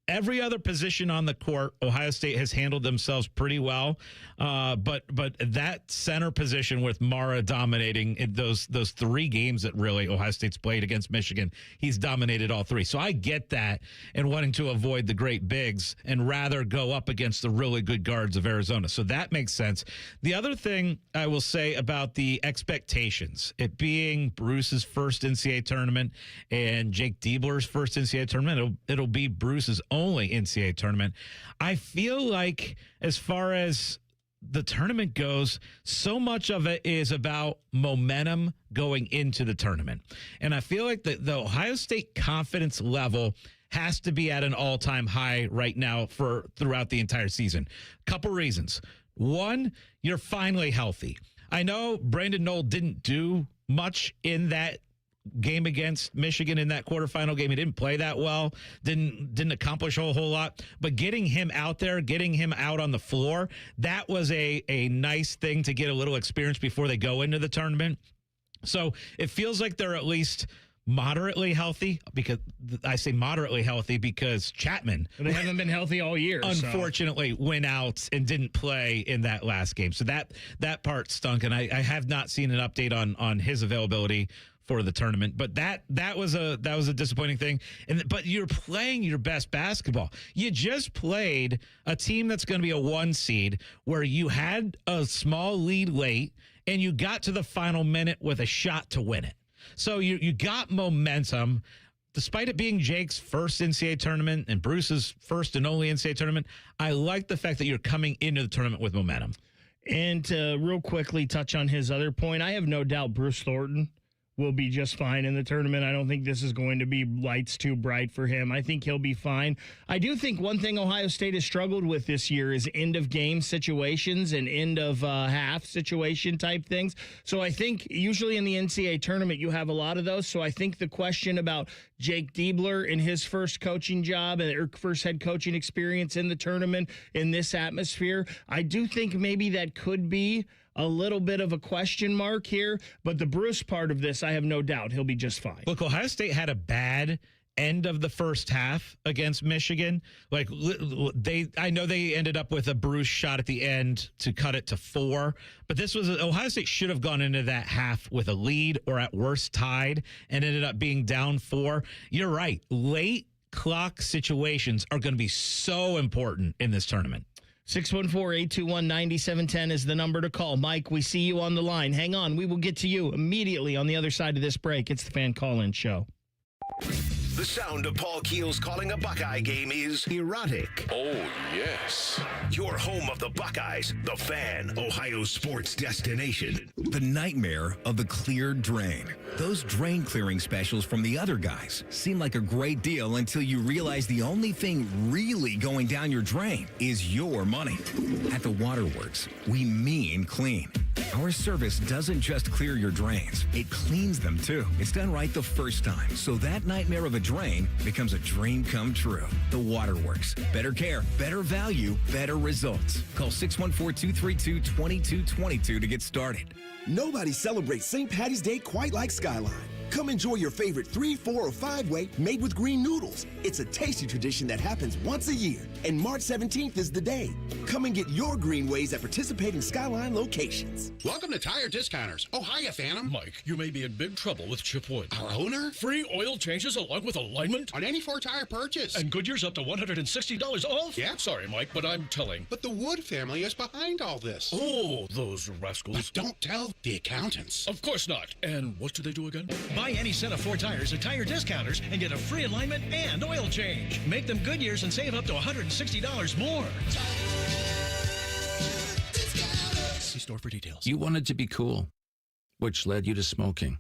every other position on the court, Ohio State has handled themselves pretty well. But that center position with Mara dominating in those three games that really Ohio State's played against Michigan, he's dominated all three. So I get that, and wanting to avoid the great bigs and rather go up against the really good guards of Arizona. So that makes sense. The other thing I will say about the expectations, it being Bruce's first NCAA tournament and Jake Diebler's first NCAA tournament, it'll be Bruce's only NCAA tournament. I feel like, as far as the tournament goes, so much of it is about momentum going into the tournament. And I feel like the Ohio State confidence level has to be at an all-time high right now throughout the entire season. Couple reasons. One, you're finally healthy. I know Brandon Knoll didn't do much in that game against Michigan, in that quarterfinal game. He didn't play that well, didn't accomplish a whole lot, but getting him out there, getting him out on the floor, that was a nice thing to get a little experience before they go into the tournament. So it feels like they're at least moderately healthy, because I say moderately healthy because Chapman, they haven't been healthy all year, unfortunately, went out and didn't play in that last game. So that part stunk, and I have not seen an update on his availability for the tournament, but that was a disappointing thing. But you're playing your best basketball. You just played a team that's going to be a 1 seed, where you had a small lead late and you got to the final minute with a shot to win it. So you got momentum, despite it being Jake's first NCAA tournament and Bruce's first and only NCAA tournament. I like the fact that you're coming into the tournament with momentum. And to real quickly touch on his other point, I have no doubt Bruce Thornton will be just fine in the tournament. I don't think this is going to be lights too bright for him. I think he'll be fine. I do think one thing Ohio State has struggled with this year is end of game situations and end of half situation type things. So I think usually in the NCAA tournament you have a lot of those. So I think the question about Jake Diebler in his first coaching job or first head coaching experience in the tournament in this atmosphere, I do think maybe that could be a little bit of a question mark here, but the Bruce part of this, I have no doubt he'll be just fine. Look, Ohio State had a bad end of the first half against Michigan. Like I know they ended up with a Bruce shot at the end to cut it to 4, but Ohio State should have gone into that half with a lead or at worst tied and ended up being down 4. You're right. Late clock situations are going to be so important in this tournament. 614-821-9710 is the number to call. Mike, we see you on the line. Hang on. We will get to you immediately on the other side of this break. It's the Fan Call-In Show. The sound of Paul Keels calling a Buckeye game is erotic. Oh, yes. Your home of the Buckeyes, the Fan, Ohio sports destination. The nightmare of the cleared drain. Those drain clearing specials from the other guys seem like a great deal until you realize the only thing really going down your drain is your money. At the Waterworks, we mean clean. Our service doesn't just clear your drains, it cleans them too. It's done right the first time, so that nightmare of a drain becomes a dream come true. The Waterworks. Better care, better value, better results. Call 614-232-2222 to get started. Nobody celebrates St. Patty's Day quite like Skyline. Come enjoy your favorite 3, 4, or 5-way made with green noodles. It's a tasty tradition that happens once a year, and March 17th is the day. Come and get your green ways at participating Skyline locations. Welcome to Tire Discounters. Oh, hiya, Phantom. Mike, you may be in big trouble with Chip Wood. Our owner? Free oil changes along with alignment? On any 4-tire purchase. And Goodyear's up to $160 off? Yeah. Sorry, Mike, but I'm telling. But the Wood family is behind all this. Oh, those rascals. But don't tell the accountants. Of course not. And what do they do again? Buy any set of 4 tires at Tire Discounters and get a free alignment and oil change. Make them Goodyears and save up to $160 more. See store for details. You wanted to be cool, which led you to smoking,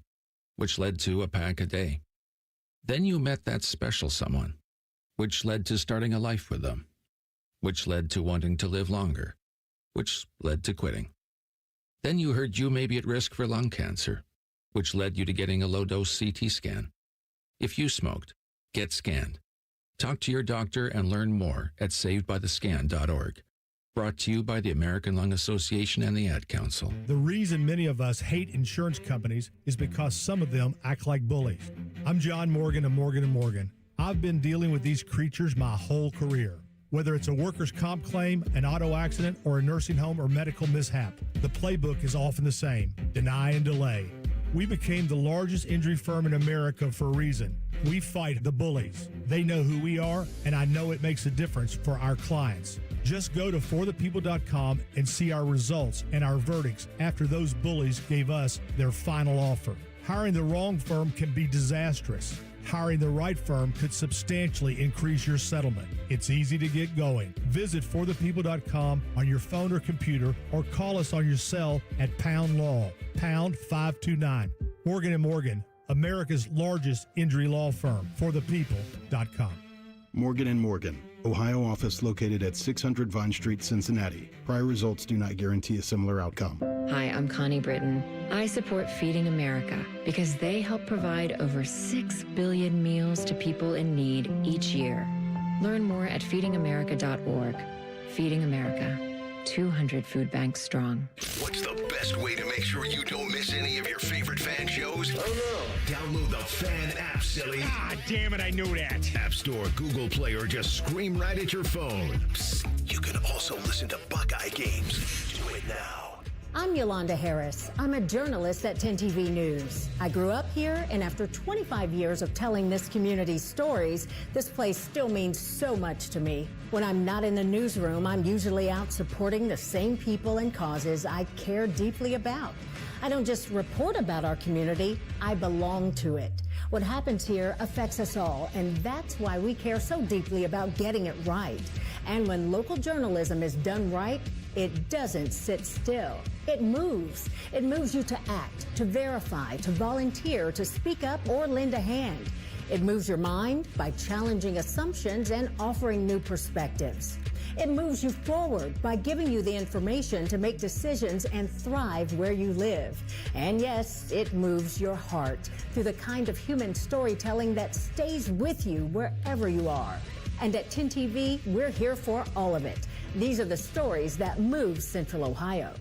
which led to a pack a day. Then you met that special someone, which led to starting a life with them, which led to wanting to live longer, which led to quitting. Then you heard you may be at risk for lung cancer, which led you to getting a low-dose CT scan. If you smoked, get scanned. Talk to your doctor and learn more at savedbythescan.org. Brought to you by the American Lung Association and the Ad Council. The reason many of us hate insurance companies is because some of them act like bullies. I'm John Morgan of Morgan & Morgan. I've been dealing with these creatures my whole career. Whether it's a workers' comp claim, an auto accident, or a nursing home or medical mishap, the playbook is often the same: deny and delay. We became the largest injury firm in America for a reason. We fight the bullies. They know who we are, and I know it makes a difference for our clients. Just go to forthepeople.com and see our results and our verdicts after those bullies gave us their final offer. Hiring the wrong firm can be disastrous. Hiring the right firm could substantially increase your settlement. It's easy to get going. Visit forthepeople.com on your phone or computer, or call us on your cell at Pound Law, pound 529. Morgan & Morgan, America's largest injury law firm. Forthepeople.com. Morgan & Morgan, Ohio office located at 600 Vine Street, Cincinnati. Prior results do not guarantee a similar outcome. Hi, I'm Connie Britton. I support Feeding America because they help provide over 6 billion meals to people in need each year. Learn more at feedingamerica.org. Feeding America, 200 food banks strong. What's the best way to make sure you don't miss any of your favorite fan shows? Oh no! Download the Fan app, silly. Ah, damn it, I knew that. App Store, Google Play, or just scream right at your phone. Psst, you can also listen to Buckeye games. Do it now. I'm Yolanda Harris. I'm a journalist at 10 TV News. I grew up here, and after 25 years of telling this community's stories, this place still means so much to me. When I'm not in the newsroom, I'm usually out supporting the same people and causes I care deeply about. I don't just report about our community, I belong to it. What happens here affects us all, and that's why we care so deeply about getting it right. And when local journalism is done right, it doesn't sit still. It moves. It moves you to act, to verify, to volunteer, to speak up or lend a hand. It moves your mind by challenging assumptions and offering new perspectives. It moves you forward by giving you the information to make decisions and thrive where you live. And yes, it moves your heart through the kind of human storytelling that stays with you wherever you are. And at 10 TV, we're here for all of it. These are the stories that move Central Ohio.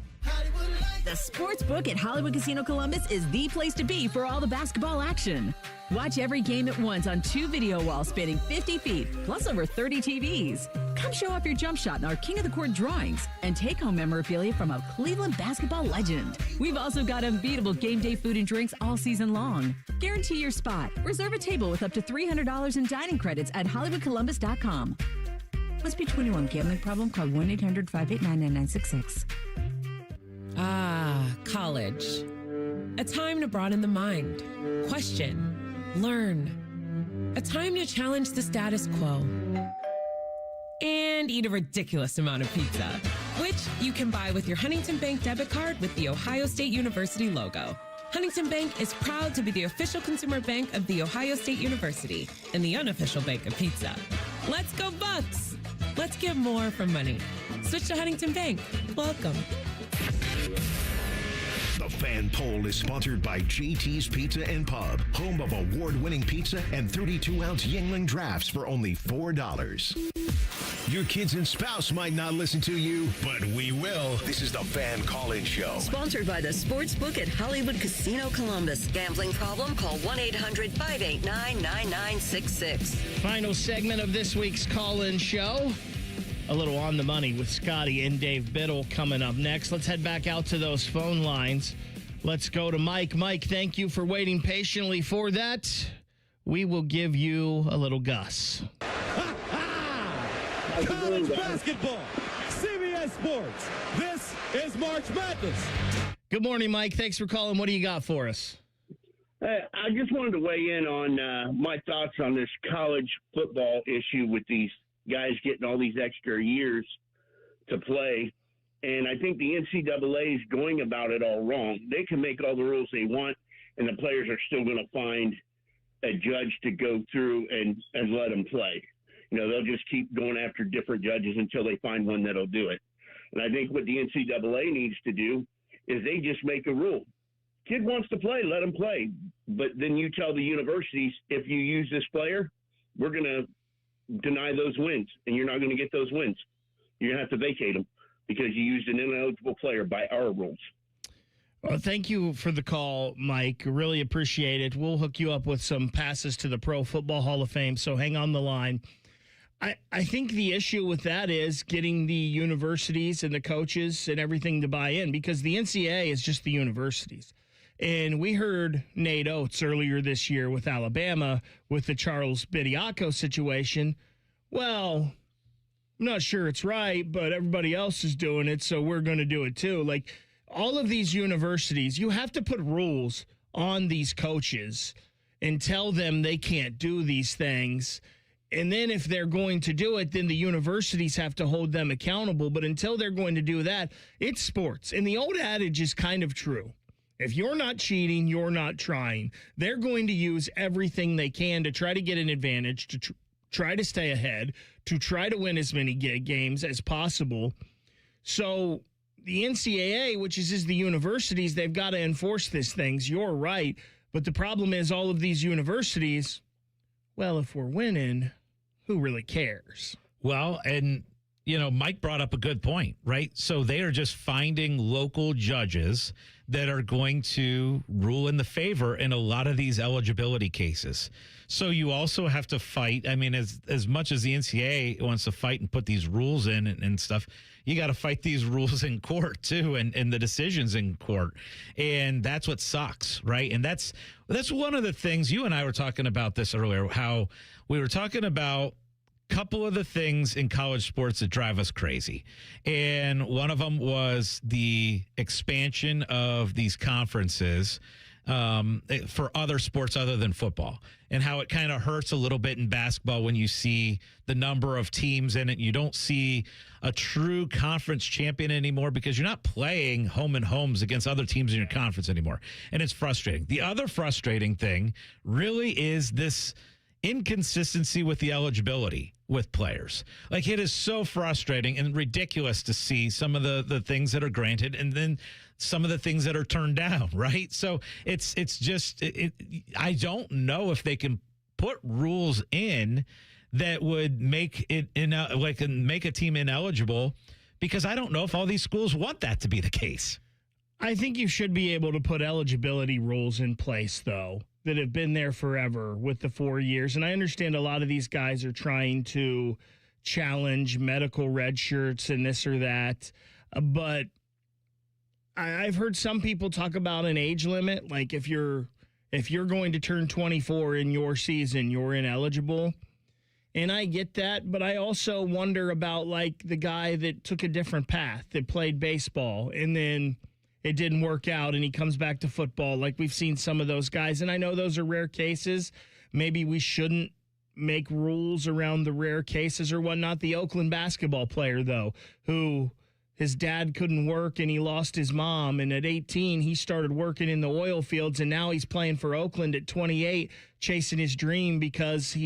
The sports book at Hollywood Casino Columbus is the place to be for all the basketball action. Watch every game at once on 2 video walls spanning 50 feet, plus over 30 TVs. Come show off your jump shot in our King of the Court drawings and take home memorabilia from a Cleveland basketball legend. We've also got unbeatable game day food and drinks all season long. Guarantee your spot. Reserve a table with up to $300 in dining credits at HollywoodColumbus.com. Must be 21. Gambling problem? Call 1-800-589-9966. Ah, college. A time to broaden the mind, question, learn. A time to challenge the status quo. And eat a ridiculous amount of pizza, which you can buy with your Huntington Bank debit card with the Ohio State University logo. Huntington Bank is proud to be the official consumer bank of The Ohio State University and the unofficial bank of pizza. Let's go Bucks! Let's get more for money. Switch to Huntington Bank. Welcome. The Fan Poll is sponsored by JT's Pizza and Pub, home of award-winning pizza and 32-ounce Yingling drafts for only $4. Your kids and spouse might not listen to you, but we will. This is the Fan Call-In Show. Sponsored by the Sportsbook at Hollywood Casino Columbus. Gambling problem? Call 1-800-589-9966. Final segment of this week's Call-In Show. A little on the money with Scotty and Dave Biddle coming up next. Let's head back out to those phone lines. Let's go to Mike. Mike, thank you for waiting patiently for that. We will give you a little Gus. College basketball, CBS Sports. This is March Madness. Good morning, Mike. Thanks for calling. What do you got for us? I just wanted to weigh in on my thoughts on this college football issue with these guys getting all these extra years to play. And I think the NCAA is going about it all wrong. They can make all the rules they want, and the players are still going to find a judge to go through and let them play. You know, they'll just keep going after different judges until they find one that'll do it. And I think what the NCAA needs to do is they just make a rule. Kid wants to play, let him play. But then you tell the universities, if you use this player, we're going to deny those wins, and you're not going to get those wins. You're going to have to vacate them because you used an ineligible player by our rules. Well, thank you for the call, Mike. Really appreciate it. We'll hook you up with some passes to the Pro Football Hall of Fame, so hang on the line. I think the issue with that is getting the universities and the coaches and everything to buy in, because the NCAA is just the universities. And we heard Nate Oates earlier this year with Alabama with the Charles Bediako situation. Well, I'm not sure it's right, but everybody else is doing it, so we're going to do it too. Like, all of these universities, you have to put rules on these coaches and tell them they can't do these things. And then if they're going to do it, then the universities have to hold them accountable. But until they're going to do that, it's sports. And the old adage is kind of true. If you're not cheating, you're not trying. They're going to use everything they can to try to get an advantage, to try to stay ahead, to try to win as many games as possible. So the NCAA, which is the universities, they've got to enforce these things. You're right. But the problem is all of these universities, well, if we're winning, who really cares? Well, and, you know, Mike brought up a good point, right? So they are just finding local judges that are going to rule in the favor in a lot of these eligibility cases. So you also have to fight. I mean, as much as the NCAA wants to fight and put these rules in and stuff, you got to fight these rules in court too, and the decisions in court. And that's what sucks, right? And that's one of the things you and I were talking about this earlier, how we were talking about a couple of the things in college sports that drive us crazy. And one of them was the expansion of these conferences for other sports other than football, and how it kind of hurts a little bit in basketball when you see the number of teams in it. You don't see a true conference champion anymore because you're not playing home and homes against other teams in your conference anymore. And it's frustrating. The other frustrating thing really is this inconsistency with the eligibility with players. Like, it is so frustrating and ridiculous to see some of the things that are granted and then some of the things that are turned down, right? So it's just I don't know if they can put rules in that would make it make a team ineligible, because I don't know if all these schools want that to be the case. I think you should be able to put eligibility rules in place, though, that have been there forever with the 4 years. And I understand a lot of these guys are trying to challenge medical red shirts and this or that. But I've heard some people talk about an age limit. Like, if you're going to turn 24 in your season, you're ineligible. And I get that, but I also wonder about, like, the guy that took a different path, that played baseball, and then it didn't work out, and he comes back to football. Like, we've seen some of those guys, and I know those are rare cases. Maybe we shouldn't make rules around the rare cases or whatnot. The Oakland basketball player, though, who his dad couldn't work and he lost his mom, and at 18 he started working in the oil fields, and now he's playing for Oakland at 28, chasing his dream because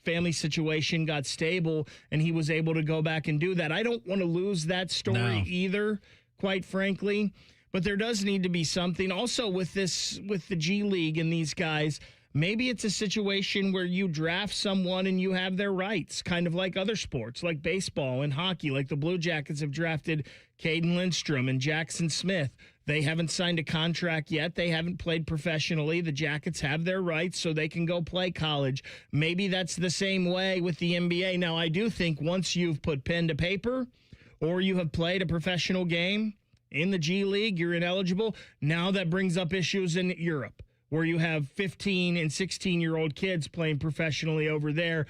family situation got stable and he was able to go back and do that. I don't want to lose that story either, quite frankly. But there does need to be something also with the G League and these guys. Maybe it's a situation where you draft someone and you have their rights, kind of like other sports, like baseball and hockey. Like the Blue Jackets have drafted Caden Lindstrom and Jackson Smith. They haven't signed a contract yet. They haven't played professionally. The Jackets have their rights so they can go play college. Maybe that's the same way with the NBA. Now, I do think once you've put pen to paper or you have played a professional game in the G League, you're ineligible. Now that brings up issues in Europe where you have 15 and 16-year-old kids playing professionally over there.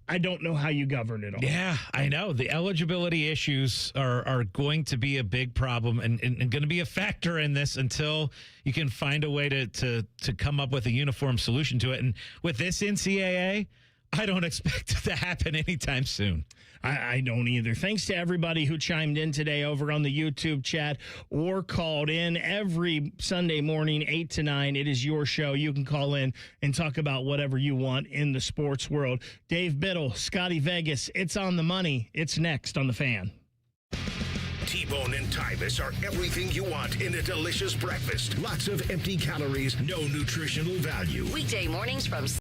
I don't know how you govern it all. Yeah, I know. The eligibility issues are going to be a big problem and going to be a factor in this until you can find a way to come up with a uniform solution to it. And with this NCAA, I don't expect it to happen anytime soon. I don't either. Thanks to everybody who chimed in today over on the YouTube chat or called in every Sunday morning, 8 to 9. It is your show. You can call in and talk about whatever you want in the sports world. Dave Biddle, Scotty Vegas, it's on the money. It's next on The Fan. T-Bone and Tyvus are everything you want in a delicious breakfast. Lots of empty calories, no nutritional value. Weekday mornings from